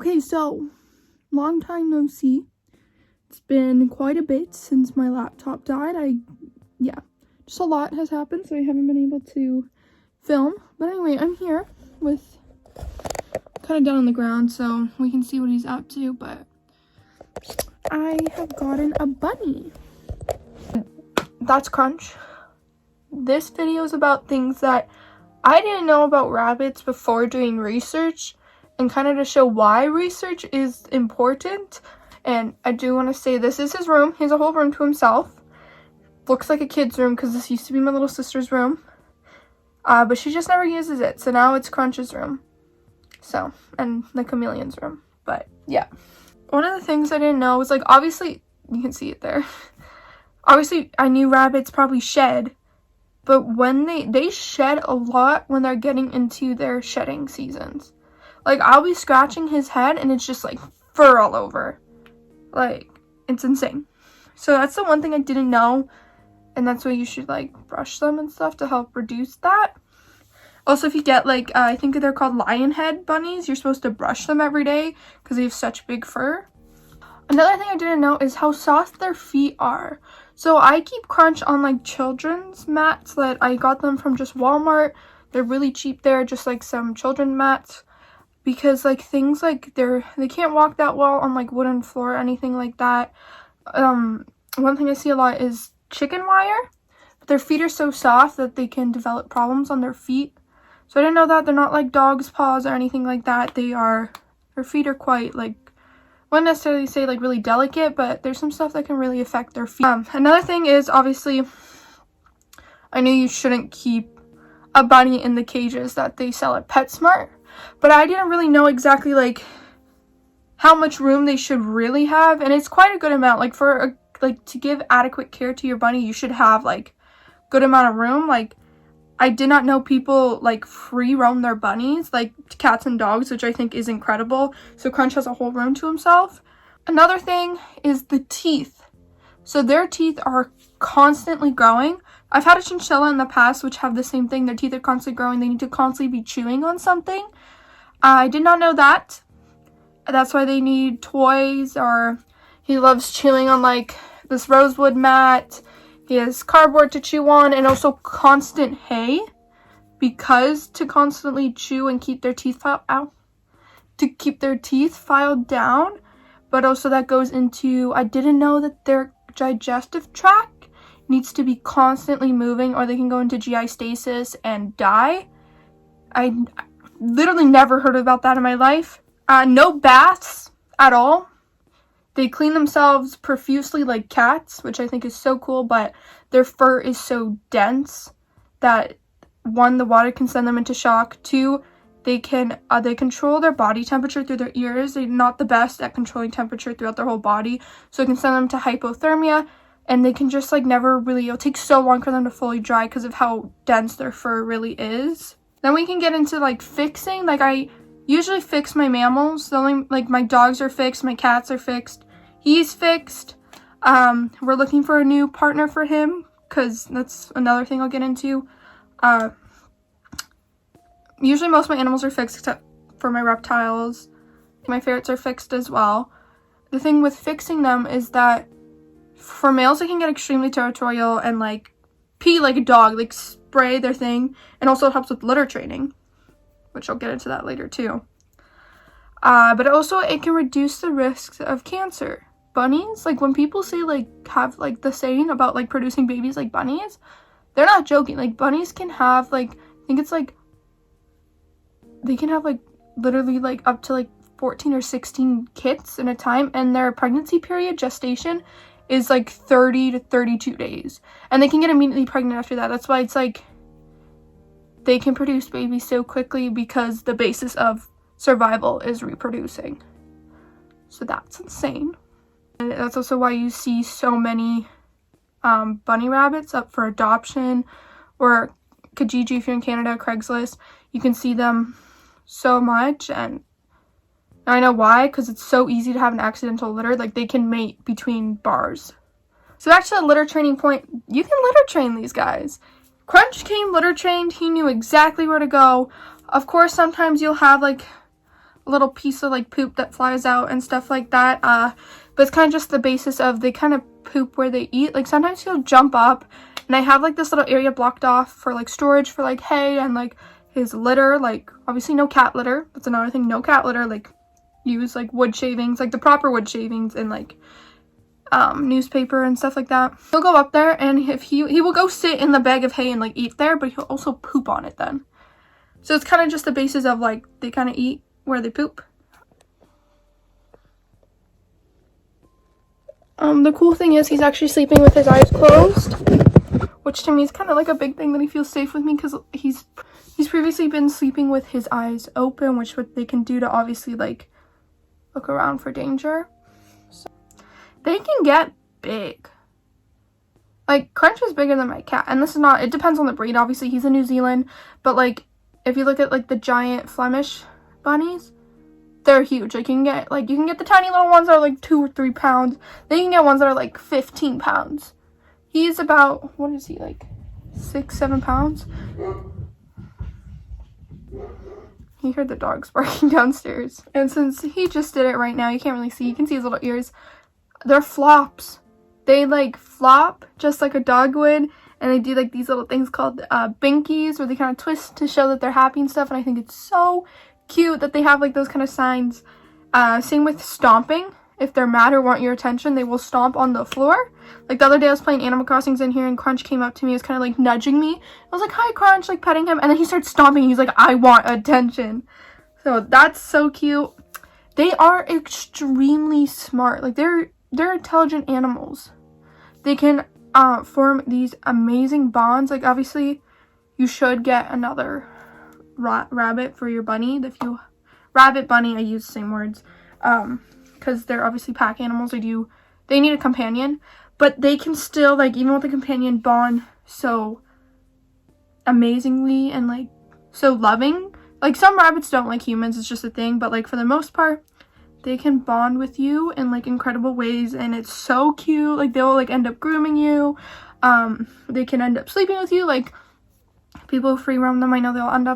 Okay, so, long time no see. It's been quite a bit since my laptop died. Just a lot has happened, so I haven't been able to film. But anyway, I'm here with, kind of down on the ground so we can see what he's up to, but I have gotten a bunny. That's Crunch. This video is about things that I didn't know about rabbits before doing research, and kind of to show why research is important. And I do want to say this is his room. He has a whole room to himself. Looks like a kid's room because this used to be my little sister's room. But she just never uses it. So now it's Crunch's room. So, and the chameleon's room. But yeah. One of the things I didn't know was, like, obviously, you can see it there. Obviously, I knew rabbits probably shed. But when they shed a lot when they're getting into their shedding seasons. Like, I'll be scratching his head and it's just like fur all over. Like, it's insane. So that's the one thing I didn't know. And that's why you should, like, brush them and stuff to help reduce that. Also, if you get, like, I think they're called lion head bunnies, you're supposed to brush them every day because they have such big fur. Another thing I didn't know is how soft their feet are. So I keep Crunch on, like, children's mats that I got them from just Walmart. They're really cheap there, just like some children's mats. Because, like, things like they can't walk that well on, like, wooden floor or anything like that. One thing I see a lot is chicken wire. But their feet are so soft that they can develop problems on their feet. So I didn't know that. They're not like dog's paws or anything like that. Their feet are quite, like, I wouldn't necessarily say, like, really delicate, but there's some stuff that can really affect their feet. Another thing is, obviously, I knew you shouldn't keep a bunny in the cages that they sell at PetSmart. But I didn't really know exactly, like, how much room they should really have. And it's quite a good amount. Like, to give adequate care to your bunny, you should have, like, good amount of room. Like, I did not know people, like, free roam their bunnies, like cats and dogs, which I think is incredible. So Crunch has a whole room to himself. Another thing is the teeth. So their teeth are constantly growing. I've had a chinchilla in the past which have the same thing. Their teeth are constantly growing. They need to constantly be chewing on something. I did not know that. That's why they need toys, or he loves chewing on, like, this rosewood mat. He has cardboard to chew on, and also constant hay, because to constantly chew and keep their teeth filed down. But also that goes into, I didn't know that their digestive tract needs to be constantly moving, or they can go into GI stasis and die. I literally never heard about that in my life. No baths at all. They clean themselves profusely like cats, which I think is so cool, but their fur is so dense that, one, the water can send them into shock. Two, they control their body temperature through their ears. They're not the best at controlling temperature throughout their whole body, so it can send them to hypothermia, and they can just, like, never really, it'll take so long for them to fully dry because of how dense their fur really is. Then we can get into, like, fixing. Like, I usually fix my mammals. My dogs are fixed, my cats are fixed. He's fixed. We're looking for a new partner for him, because that's another thing I'll get into. Usually most of my animals are fixed except for my reptiles. My ferrets are fixed as well. The thing with fixing them is that for males, they can get extremely territorial and, like, pee like a dog, like, spray their thing. And also it helps with litter training, which I'll get into that later too. But also it can reduce the risks of cancer. Bunnies, like, when people say, like, have, like, the saying about, like, producing babies like bunnies, they're not joking. Like, bunnies can have, like, I think it's, like, they can have, like, literally, like, up to, like, 14 or 16 kits in a time, and their pregnancy period, gestation, is, like, 30 to 32 days. And they can get immediately pregnant after that. That's why it's, like, they can produce babies so quickly, because the basis of survival is reproducing. So that's insane. And that's also why you see so many bunny rabbits up for adoption, or Kijiji if you're in Canada, Craigslist. You can see them so much, and I know why, because it's so easy to have an accidental litter. Like, they can mate between bars. So back to the litter training point, you can litter train these guys. Crunch came litter trained. He knew exactly where to go. Of course, sometimes you'll have, like, little piece of like poop that flies out and stuff like that. But it's kind of just the basis of they kind of poop where they eat. Like sometimes he'll jump up, and I have like this little area blocked off for like storage for like hay and like his litter. Like obviously no cat litter. That's another thing, no cat litter. Like use like wood shavings, like the proper wood shavings, and like newspaper and stuff like that. He'll go up there, and if he will go sit in the bag of hay and like eat there, but he'll also poop on it then. So it's kind of just the basis of like they kind of eat where they poop. The cool thing is he's actually sleeping with his eyes closed, which to me is kind of like a big thing that he feels safe with me, because he's previously been sleeping with his eyes open, which what they can do to obviously like look around for danger. So they can get big. Like Crunch is bigger than my cat, and this is not, it depends on the breed. Obviously he's in New Zealand, but like if you look at like the giant Flemish bunnies, they're huge. Like you can get the tiny little ones that are like 2 or 3 pounds. Then you can get ones that are like 15 pounds. He's about, what is he, like 6-7 pounds? He heard the dogs barking downstairs. And since he just did it right now, you can't really see. You can see his little ears. They're flops. They like flop just like a dog would. And they do like these little things called binkies, where they kind of twist to show that they're happy and stuff. And I think it's so cute that they have like those kind of signs. Same with stomping. If they're mad or want your attention, they will stomp on the floor. Like the other day I was playing Animal Crossings in here, and Crunch came up to me, he was kind of like nudging me. I was like, hi Crunch, like petting him, and then he starts stomping. He's like, I want attention. So that's so cute. They are extremely smart. Like they're intelligent animals. They can form these amazing bonds. Like obviously you should get another rabbit for your bunny. Rabbit, bunny, I use the same words, because they're obviously pack animals. They need a companion, but they can still, like, even with the companion, bond so amazingly and like so loving. Like some rabbits don't like humans, it's just a thing, but like for the most part they can bond with you in like incredible ways, and it's so cute. Like they'll like end up grooming you, they can end up sleeping with you. Like people who free roam them, I know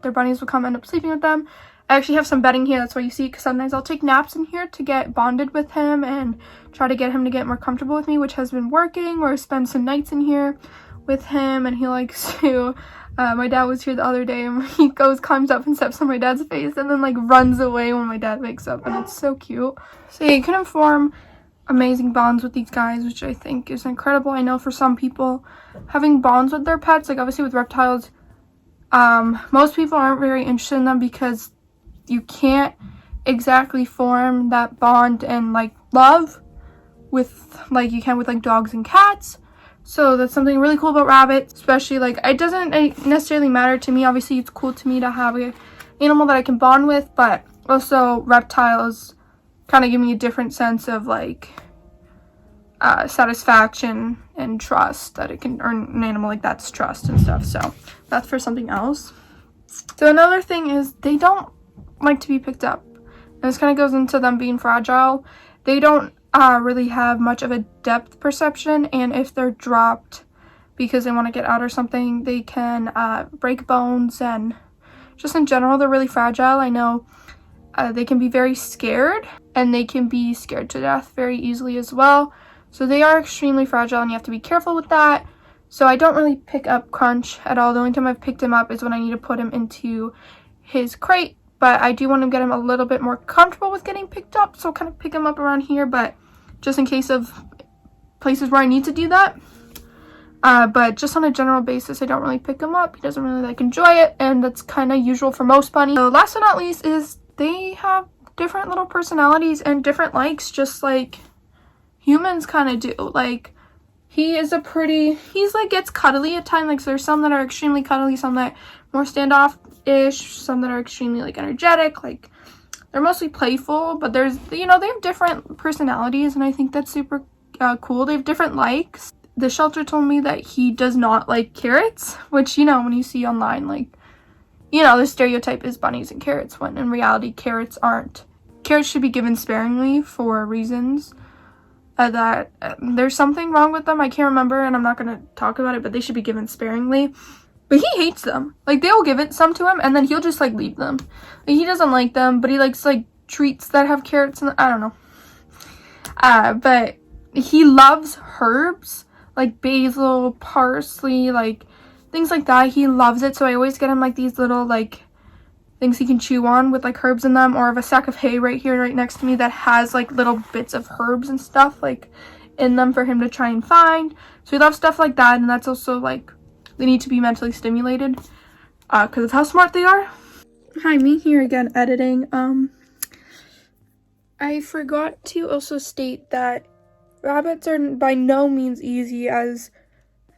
their bunnies will end up sleeping with them. I actually have some bedding here, that's why you see it, because sometimes I'll take naps in here to get bonded with him and try to get him to get more comfortable with me, which has been working, or spend some nights in here with him. And he likes to, my dad was here the other day, and he climbs up and steps on my dad's face, and then like runs away when my dad wakes up, and it's so cute. So you can form amazing bonds with these guys, which I think is incredible. I know for some people, having bonds with their pets, like obviously with reptiles, most people aren't very interested in them, because you can't exactly form that bond and like love with like you can with like dogs and cats. So that's something really cool about rabbits, especially like it doesn't necessarily matter to me. Obviously it's cool to me to have an animal that I can bond with, but also reptiles kind of give me a different sense of like satisfaction and trust, that it can earn an animal like that's trust and stuff. So that's for something else. So another thing is they don't like to be picked up, and this kind of goes into them being fragile. They don't really have much of a depth perception, and if they're dropped because they want to get out or something, they can break bones, and just in general they're really fragile. I know they can be very scared, and they can be scared to death very easily as well. So they are extremely fragile, and you have to be careful with that. So I don't really pick up Crunch at all. The only time I've picked him up is when I need to put him into his crate, but I do want to get him a little bit more comfortable with getting picked up, so I'll kind of pick him up around here, but just in case of places where I need to do that. But just on a general basis, I don't really pick him up. He doesn't really like enjoy it, and that's kind of usual for most bunnies. So last but not least is they have different little personalities and different likes, just like humans kind of do. Like he's like gets cuddly at times. Like so there's some that are extremely cuddly, some that more standoffish, some that are extremely like energetic. Like they're mostly playful, but there's, you know, they have different personalities, and I think that's super cool. They have different likes. The shelter told me that he does not like carrots, which, you know, when you see online, like, you know, the stereotype is bunnies and carrots, when in reality carrots aren't. Carrots should be given sparingly for reasons that there's something wrong with them. I can't remember, and I'm not going to talk about it, but they should be given sparingly. But he hates them. Like, they'll give it some to him, and then he'll just, like, leave them. Like, he doesn't like them, but he likes, like, treats that have carrots in I don't know. But he loves herbs, like basil, parsley, like things like that. He loves it, so I always get him like these little like things he can chew on with like herbs in them, or I have a sack of hay right here right next to me that has like little bits of herbs and stuff like in them for him to try and find. So he loves stuff like that, and that's also like they need to be mentally stimulated because of how smart they are. Hi, me here again editing. I forgot to also state that rabbits are by no means easy as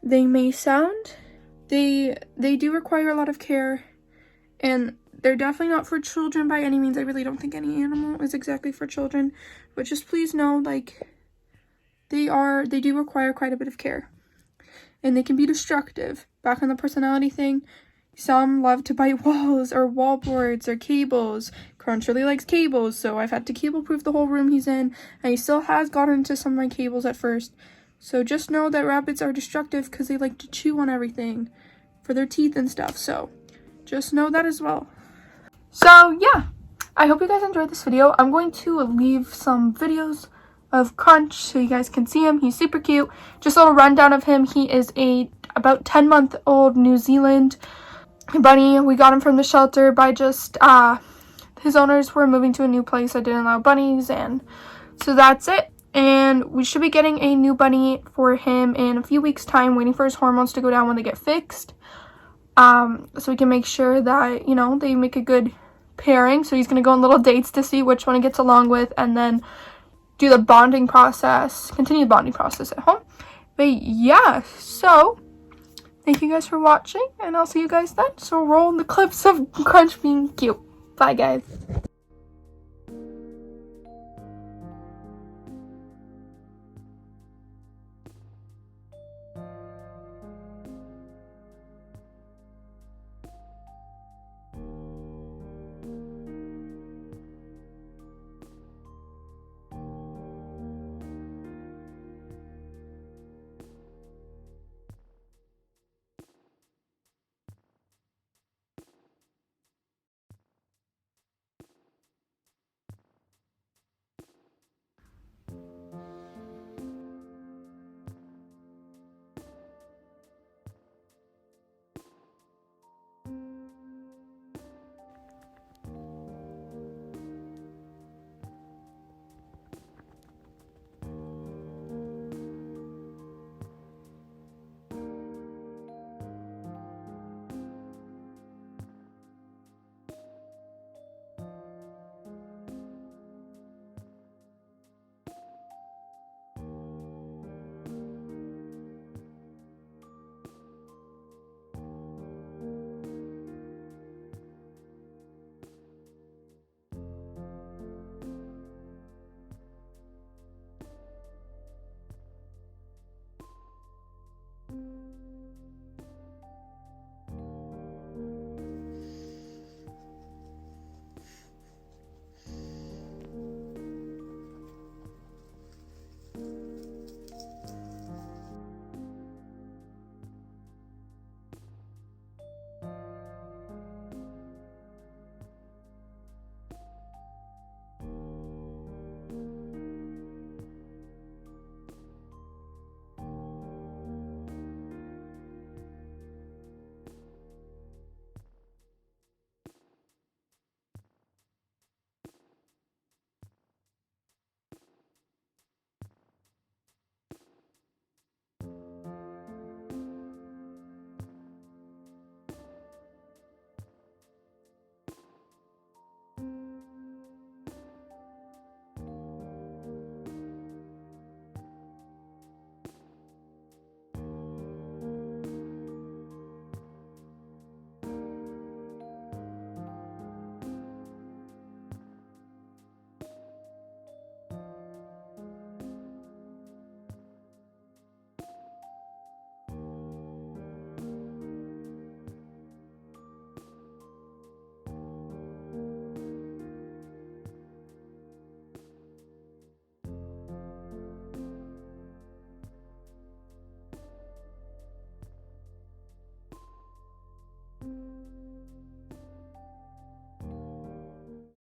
they may sound. They do require a lot of care, and they're definitely not for children by any means. I really don't think any animal is exactly for children, but just please know, like, they do require quite a bit of care, and they can be destructive. Back on the personality thing, some love to bite walls or wall boards or cables. Crunch really likes cables, so I've had to cable-proof the whole room he's in, and he still has gotten into some of my cables at first. So just know that rabbits are destructive because they like to chew on everything for their teeth and stuff, so just know that as well. So yeah, I hope you guys enjoyed this video. I'm going to leave some videos of Crunch so you guys can see him. He's super cute. Just a little rundown of him. He is a about 10-month-old New Zealand bunny. We got him from the shelter by just his owners were moving to a new place that didn't allow bunnies, and so that's it. And we should be getting a new bunny for him in a few weeks time, waiting for his hormones to go down when they get fixed, so we can make sure that, you know, they make a good pairing. So he's going to go on little dates to see which one he gets along with, and then do the bonding process, continue the bonding process at home. But yeah, so thank you guys for watching, and I'll see you guys then. So roll the clips of Crunch being cute. Bye, guys.